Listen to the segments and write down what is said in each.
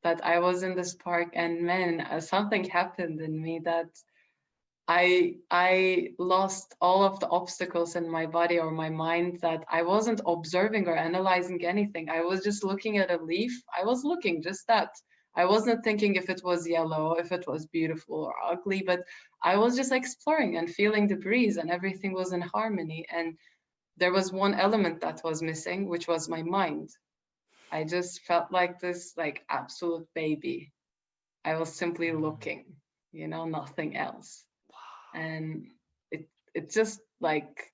that I was in this park, and man, something happened in me that I lost all of the obstacles in my body or my mind, that I wasn't observing or analyzing anything. I was just looking at a leaf. I was looking, just that. I wasn't thinking if it was yellow, if it was beautiful or ugly, but I was just exploring and feeling the breeze, and everything was in harmony. And there was one element that was missing, which was my mind. I just felt like this like absolute baby. I was simply looking, nothing else. And it just like,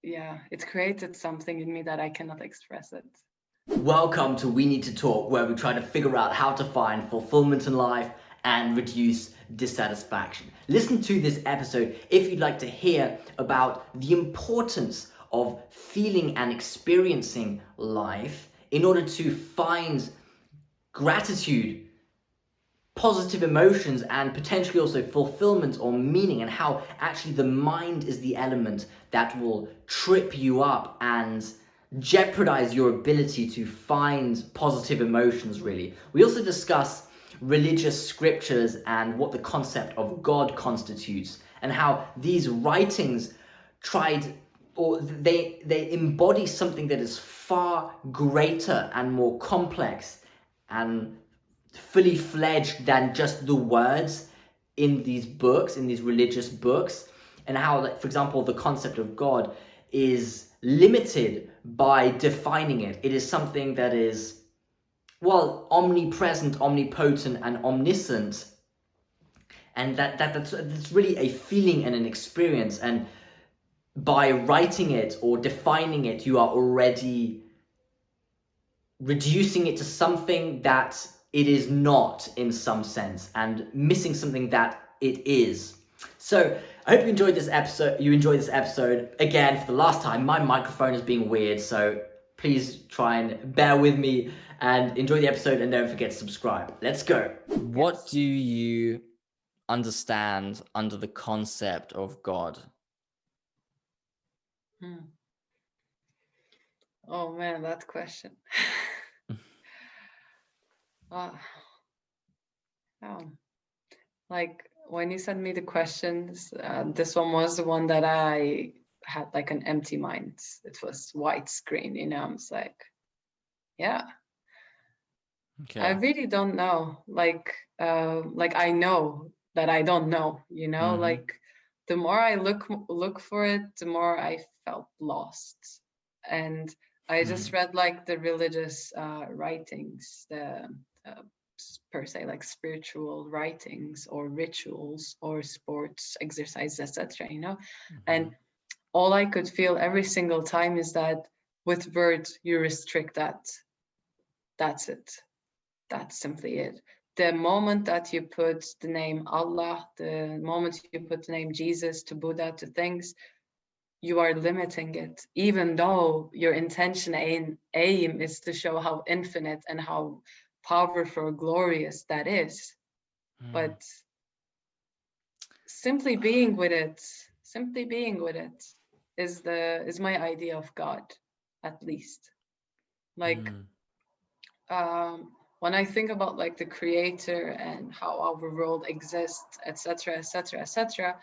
yeah, it created something in me that I cannot express it. Welcome to We Need to Talk, where we try to figure out how to find fulfillment in life and reduce dissatisfaction. Listen to this episode if you'd like to hear about the importance of feeling and experiencing life in order to find gratitude, positive emotions, and potentially also fulfillment or meaning, and how actually the mind is the element that will trip you up and jeopardize your ability to find positive emotions, really. We also discuss religious scriptures and what the concept of God constitutes, and how these writings they embody something that is far greater and more complex and fully fledged than just the words in these books, in these religious books, and how, like, for example, the concept of God is limited by defining it. It is something that is, well, omnipresent, omnipotent, and omniscient, and that's really a feeling and an experience. And by writing it or defining it, you are already reducing it to something that it is not, in some sense, and missing something that it is. So I hope you enjoyed this episode. Again, for the last time. My microphone is being weird, so please try and bear with me and enjoy the episode, and don't forget to subscribe. Let's go. What do you understand under the concept of God? Oh man, that question. Oh, like when you sent me the questions, this one was the one that I had like an empty mind. It was white screen, I was like, yeah. Okay. I really don't know. Like I know that I don't know, like the more I look for it, the more I felt lost. And I just read like the religious writings, the per se like spiritual writings or rituals or sports exercise, etc. And all I could feel every single time is that with words you restrict that. That's it. That's simply it. The moment that you put the name Allah, the moment you put the name Jesus, to Buddha, to things, you are limiting it, even though your intention and aim is to show how infinite and how powerful, glorious that is. But simply being with it is my idea of God, at least. Like when I think about like the creator and how our world exists, etc., etc., etc.,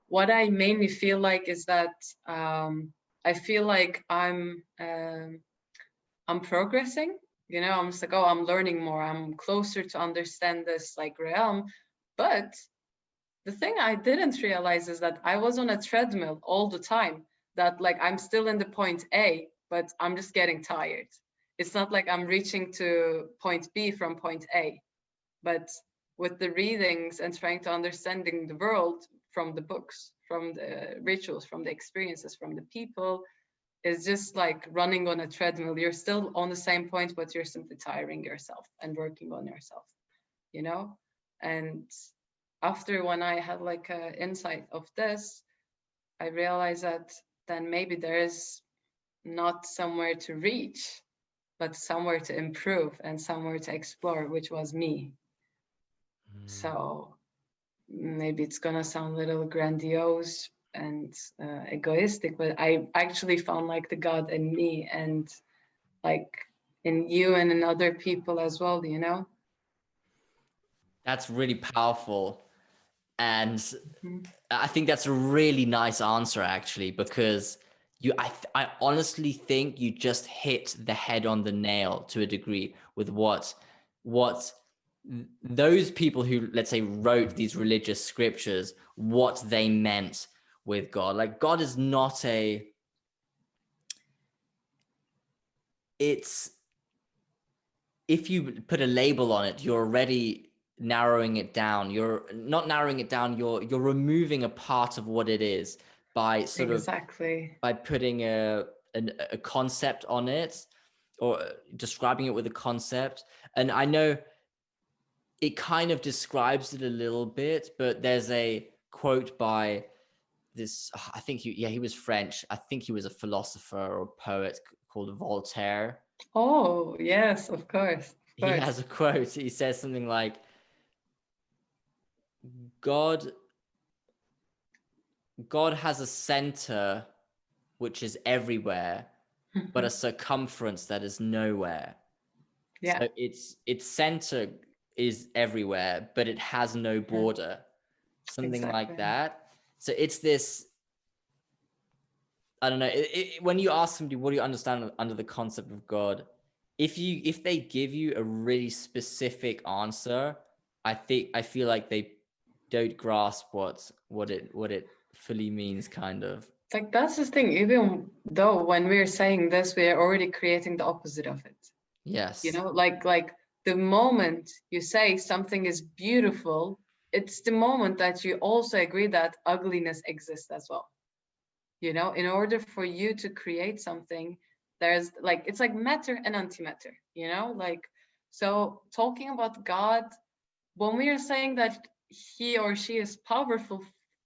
what I mainly feel like is that I feel like I'm progressing. I'm just like, oh, I'm learning more. I'm closer to understand this like realm. But the thing I didn't realize is that I was on a treadmill all the time. That like I'm still in the point A, but I'm just getting tired. It's not like I'm reaching to point B from point A. But with the readings and trying to understanding the world from the books, from the rituals, from the experiences, from the people, is just like running on a treadmill. You're still on the same point, but you're simply tiring yourself and working on yourself, And after when I had like an insight of this, I realized that then maybe there is not somewhere to reach, but somewhere to improve and somewhere to explore, which was me. So maybe it's gonna sound a little grandiose and egoistic, but I actually found like the God in me, and like in you and in other people as well, you know? That's really powerful. And Mhm. I think that's a really nice answer, actually, because I honestly think you just hit the head on the nail to a degree with what those people who, let's say, wrote these religious scriptures, what they meant with God. Like, God is not it's, if you put a label on it, you're already narrowing it down. You're not narrowing it down, you're removing a part of what it is by sort of Exactly. by putting a concept on it, or describing it with a concept. And I know it kind of describes it a little bit, but there's a quote by this, I think he was French. I think he was a philosopher or poet called Voltaire. Oh, yes, of course. Of He course. has a quote. He says something like, God God has a center which is everywhere, but a circumference that is nowhere. Yeah, So its center is everywhere, but it has no yeah, border. Something like exactly. that. So it's this, I don't know. When you ask somebody, what do you understand under the concept of God? If they give you a really specific answer, I feel like they don't grasp what it fully means, kind of. Like that's the thing, even though when we're saying this, we are already creating the opposite of it. You Yes. know, like the moment you say something is beautiful, it's the moment that you also agree that ugliness exists as well. You know, in order for you to create something, there's like it's like matter and antimatter, you know, like so talking about God, when we are saying that he or she is powerful,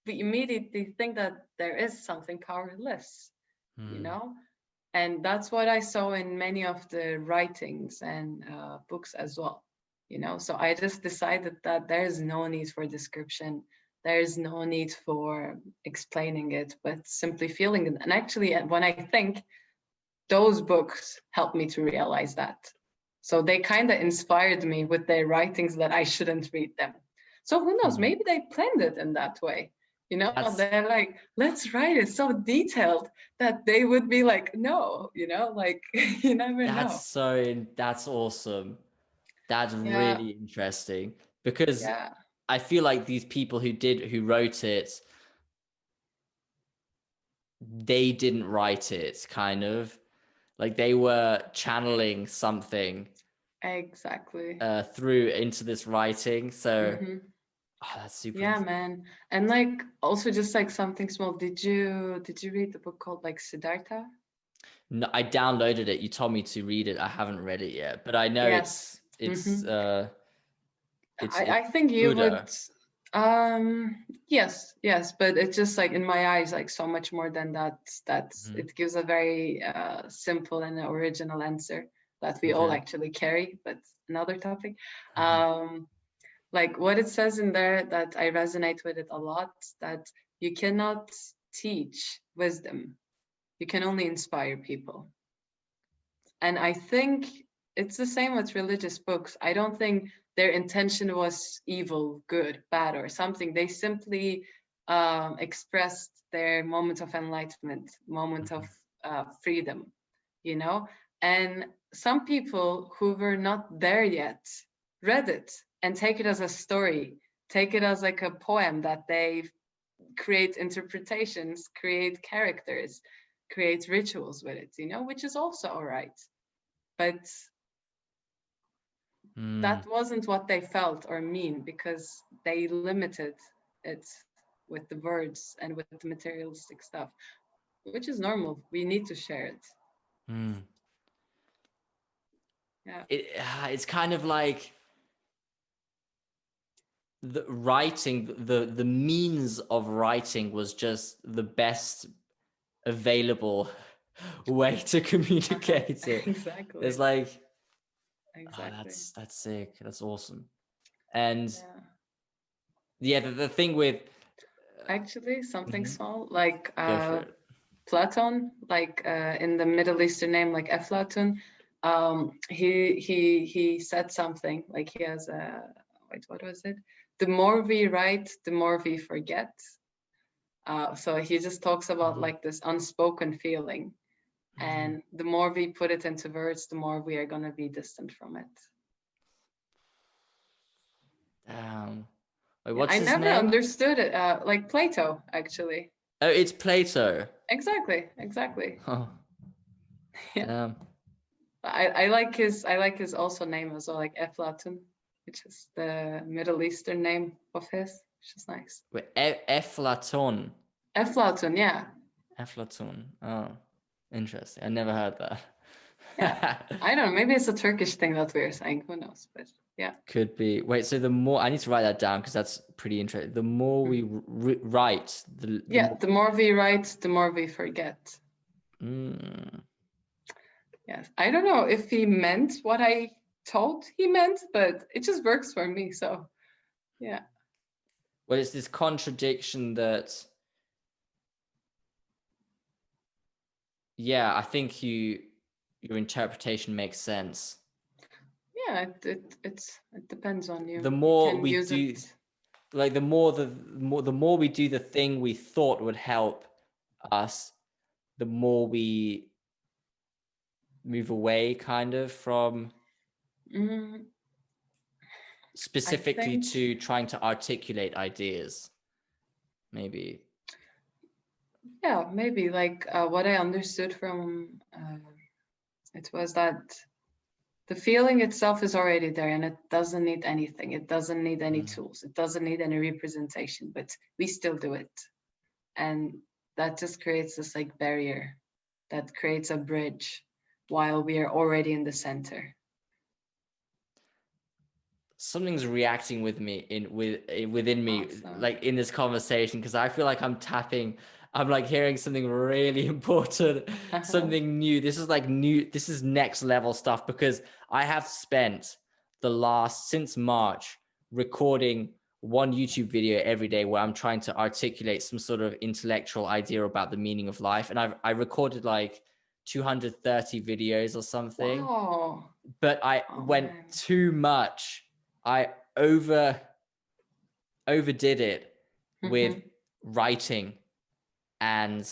we immediately think that there is something powerless, you Hmm. know? And that's what I saw in many of the writings and books as well, you know? So I just decided that there's no need for description. There's no need for explaining it, but simply feeling it. And actually, when I think, those books helped me to realize that. So they kind of inspired me with their writings that I shouldn't read them. So who knows? Hmm. Maybe they planned it in that way. You know, That's they're like, let's write it so detailed that they would be like, no, you know, like you never know. that's awesome. That's Yeah, really interesting, because yeah, I feel like these people who wrote it, they didn't write it, kind of like they were channeling something exactly. through into this writing. So Hmm. that's super Yeah, interesting. man. And like also just like something small. Did you read the book called like Siddhartha? No, I downloaded it. You told me to read it. I haven't read it yet, but I know Yes. it's Hmm. uh it's I think you would Buddha. yes, yes, but it's just like in my eyes like so much more than that. That's Mhm. it gives a very simple and original answer that we all Okay. actually carry, but another topic. Mhm. um like what it says in there that I resonate with it a lot, that you cannot teach wisdom, you can only inspire people. And I think it's the same with religious books. I don't think their intention was evil, good, bad, or something. They simply expressed their moment of enlightenment, moment of Mhm. freedom, you know? And some people who were not there yet read it and take it as a story, take it as like a poem that they create interpretations, create characters, create rituals with it, you know, which is also all right. But Mm. that wasn't what they felt or mean because they limited it with the words and with the materialistic stuff, which is normal. We need to share it. Mm. Yeah, It's kind of like the writing, the means of writing was just the best available way to uh-huh. communicate it. There's Exactly, like, exactly. that's sick. That's awesome. And Yeah, yeah, the thing with actually something Mhm. small like Go for it. Platon, like in the Middle Eastern name like Eflatun, he said something like he has a, wait, what was it? The more we write, the more we forget. So he just talks about like this unspoken feeling, and the more we put it into words, the more we are going to be distant from it. Wait, what's I his never name? understood it. Like Plato, actually. Oh, it's Plato. Exactly. Oh, Yeah. damn. I like his also name as well, like Eflatun, which is the Middle Eastern name of his, which is nice. Wait, Eflaton. Eflatun, yeah. Eflatun. Oh, interesting. I never heard that. Yeah. I don't know. Maybe it's a Turkish thing that we're saying. Who knows? But yeah. Could be. Wait, so the more I need to write that down because that's pretty interesting. The more we write, the the more we write, the more we forget. Yes. I don't know if he meant what I thought he meant, but it just works for me. So yeah. Well, it's this contradiction that, yeah, I think your interpretation makes sense. Yeah, it depends on you. The more you we do, like the more we do the thing we thought would help us, the more we move away, kind of, from specifically to trying to articulate ideas. Maybe. Yeah, maybe like what I understood from it was that the feeling itself is already there and it doesn't need anything. It doesn't need any tools. It doesn't need any representation, but we still do it. And that just creates this like barrier that creates a bridge while we are already in the center. Something's reacting with me within me, awesome. like in this conversation, because I feel like I'm like hearing something really important, something new. This is next level stuff, because I have spent since March recording one YouTube video every day where I'm trying to articulate some sort of intellectual idea about the meaning of life. And I recorded like 230 videos or something. Wow. But I went too much. I overdid it with writing, and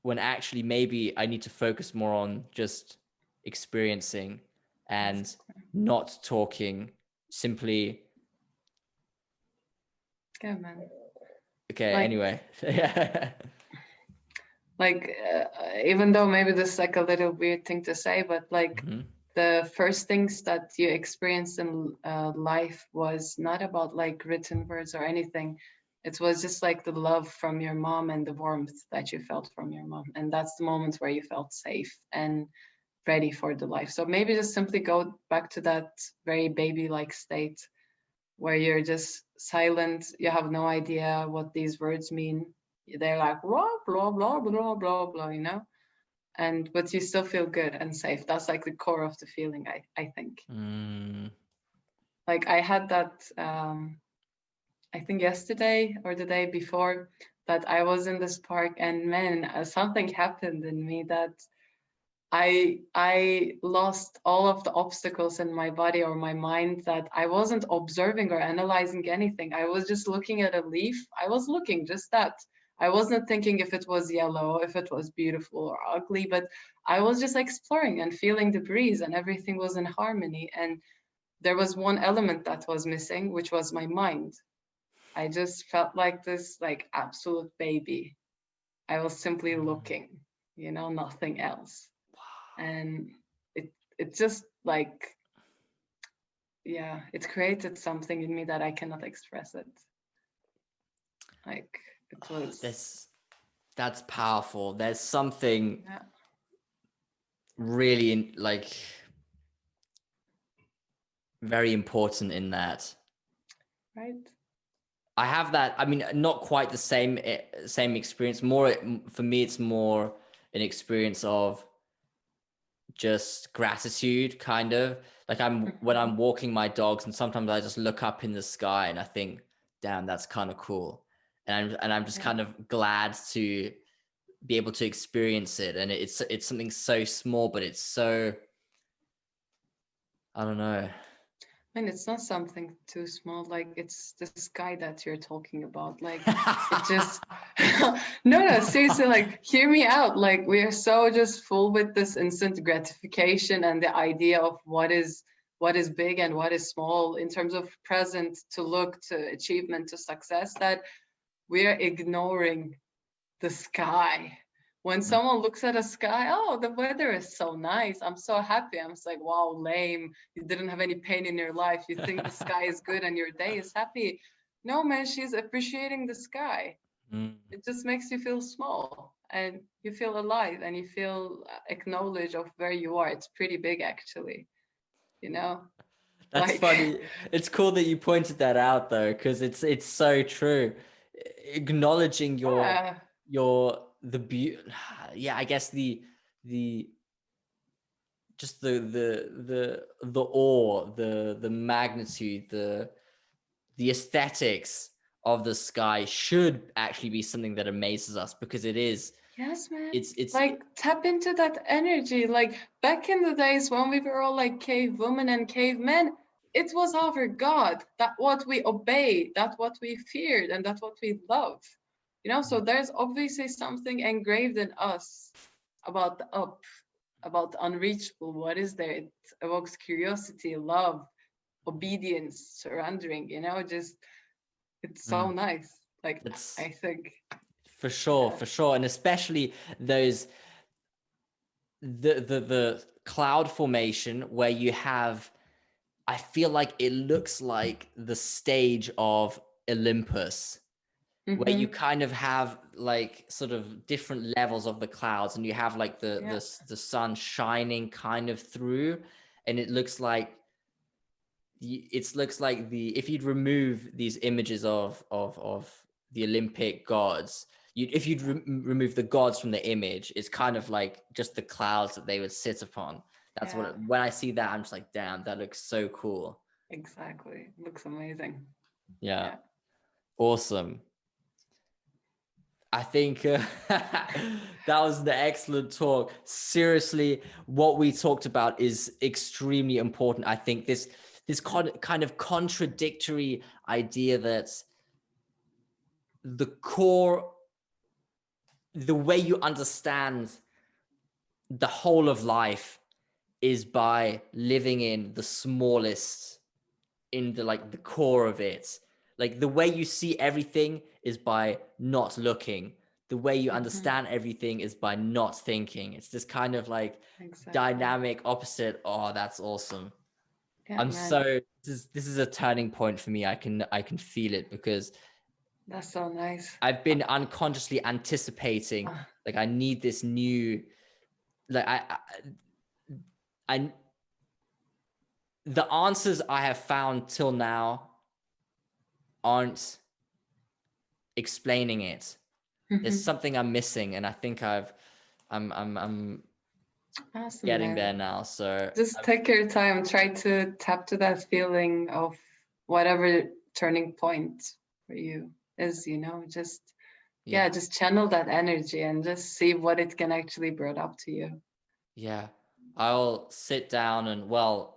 when actually maybe I need to focus more on just experiencing and not talking, simply. Yeah, man. Okay, anyway. Like even though maybe this is like a little weird thing to say, but like the first things that you experienced in life was not about like written words or anything. It was just like the love from your mom and the warmth that you felt from your mom. And that's the moment where you felt safe and ready for the life. So maybe just simply go back to that very baby-like state where you're just silent. You have no idea what these words mean. They're like blah, blah, blah, blah, blah, blah, you know? And but you still feel good and safe. That's like the core of the feeling, I think. Like I had that I think yesterday or the day before, that I was in this park, and man, something happened in me that I lost all of the obstacles in my body or my mind, that I wasn't observing or analyzing anything. I was just looking at a leaf. I was looking, just that. I wasn't thinking if it was yellow, if it was beautiful or ugly, but I was just exploring and feeling the breeze, and everything was in harmony. And there was one element that was missing, which was my mind. I just felt like this like absolute baby. I was simply looking, you know, nothing else. And it just like, yeah, it created something in me that I cannot express it. Like it was that's powerful. There's something really like very important in that. Right. I have that. I mean, not quite the same experience. More for me, it's more an experience of just gratitude, kind of. Like when I'm walking my dogs, and sometimes I just look up in the sky and I think, damn, that's kind of cool. And I'm just kind of glad to be able to experience it. And it's something so small, but it's so I don't know. And it's not something too small, like it's the sky that you're talking about. Like it just no, seriously, like hear me out. Like we are so just full with this instant gratification and the idea of what is big and what is small in terms of present to look to achievement to success, that we are ignoring the sky. When someone looks at a sky, oh, the weather is so nice. I'm so happy. I'm just like, wow, lame. You didn't have any pain in your life. You think the sky is good and your day is happy. No, man, she's appreciating the sky. Mm. It just makes you feel small and you feel alive and you feel acknowledged of where you are. It's pretty big, actually, you know? That's Like, funny. It's cool that you pointed that out though, because it's so true. Acknowledging yeah, the beauty, yeah, I guess the just the awe, the magnitude, the aesthetics of the sky should actually be something that amazes us, because it is. yes, man. It's Like tap into that energy. Like back in the days when we were all like cave women and cavemen, it was our God. That what we obeyed, that what we feared, and that's what we love. So there's obviously something engraved in us about the up, about the unreachable. What is there? It evokes curiosity, love, obedience, surrendering, just it's so mm, nice. Like it's I think, for sure, yeah. for sure, and especially those the cloud formation where you have, I feel like it looks like the stage of Olympus, where you Mm-hmm. kind of have like sort of different levels of the clouds, and you have like Yeah. the sun shining kind of through, and it looks like the if you'd remove these images of the Olympic gods, if you'd remove the gods from the image, it's kind of like just the clouds that they would sit upon. That's Yeah. when I see that, I'm just like, damn, that looks so cool. Exactly. Looks amazing. Yeah, Yeah. awesome. I think that was the excellent talk. Seriously, what we talked about is extremely important. I think this kind of contradictory idea that the core, the way you understand the whole of life is by living in the smallest, in the like the core of it. Like the way you see everything is by not looking. The way you Mm-hmm. understand everything is by not thinking. It's this kind of like Exactly. dynamic opposite. Oh, that's awesome. Yeah, I'm man. so this is a turning point for me. I can feel it, because That's so nice. I've been unconsciously anticipating, Uh, like I need this new, like I the answers I have found till now aren't explaining it. There's mhm. something I'm missing, and I think I'm Awesome, getting man. there now. So Just take your time. Try to tap to that feeling of whatever turning point for you is, just, yeah, yeah, just channel that energy and just see what it can actually bring up to you. yeah, I'll sit down and, well,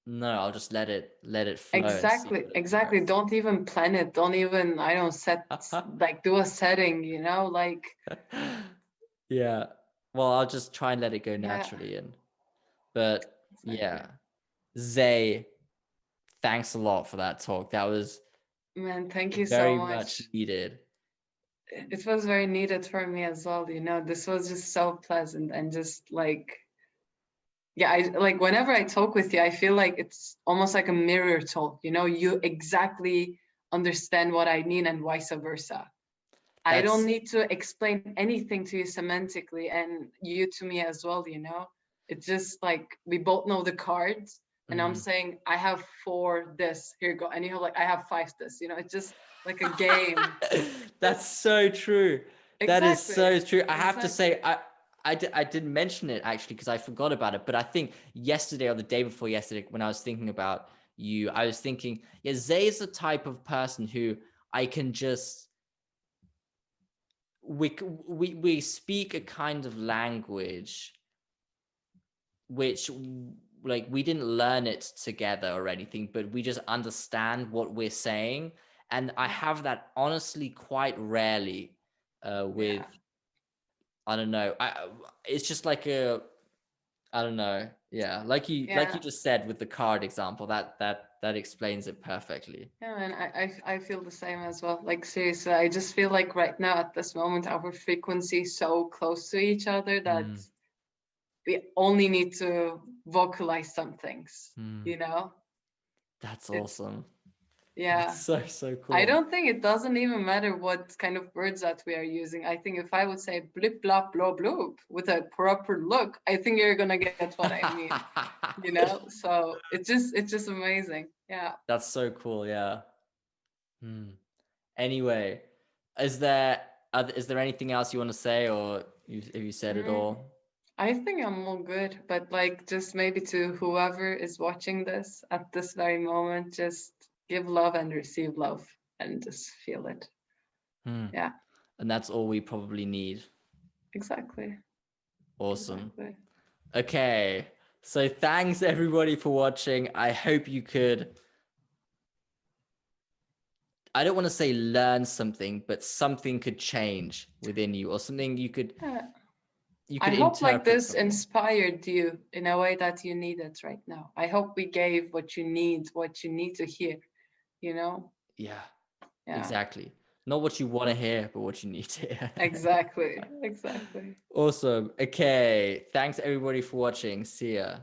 no, I'll just let it flow and see Exactly, what it exactly. Don't even plan it. Don't even, I don't set, emerges. like, do a setting, like, Yeah. Well, I'll just try and let it go yeah, naturally. But yeah, exactly. Zay, thanks a lot for that talk. That was Man, thank you so very much much. needed. It was very needed for me as well. This was just so pleasant and just like, yeah, I like whenever I talk with you, I feel like it's almost like a mirror talk. You exactly understand what I mean and vice versa. I don't That's need to explain anything to you semantically, and you to me as well. It's just like we both know the cards, and I'm mm. saying I have four this, here you go, and you have like I have five this. It's just like a game. That's Just so true. That is exactly, so true. I have to say, exactly. I didn't mention it actually because I forgot about it. But I think yesterday or the day before yesterday, when I was thinking about you, I was thinking, yeah, Zay is the type of person who I can just we speak a kind of language which like we didn't learn it together or anything, but we just understand what we're saying. And I have that honestly quite rarely with, Yeah. I don't know. It's just like I don't know. Yeah, like you Yeah. just said with the card example, that explains it perfectly. Yeah, and I feel the same as well. Like seriously, I just feel like right now at this moment our frequency is so close to each other that Mm, we only need to vocalize some things, mm, you know? that's It's awesome. That's yeah. so I cool. don't think it doesn't even matter what kind of words that we are using. I think if I would say blip blop blow bloop with a proper look, I think you're gonna get what I mean, you know? So it's just amazing. Yeah. That's so cool. Yeah. Hmm. Anyway, is there is there anything else you want to say, or have you said it Mm. all? I think I'm all good, but like just maybe to whoever is watching this at this very moment, just give love and receive love and just feel it. Hmm. Yeah, And that's all we probably need. exactly. Awesome. Exactly. Okay. So thanks everybody for watching. I hope you could, I don't want to say learn something, but something could change within you, or something Yeah. you I could hope like interpret this something. inspired you in a way that you need it right now. I hope we gave what you need to hear, you know? Yeah, Yeah, exactly. Not what you want to hear, but what you need to hear. exactly. Exactly. Awesome. Okay. Thanks everybody for watching. See ya.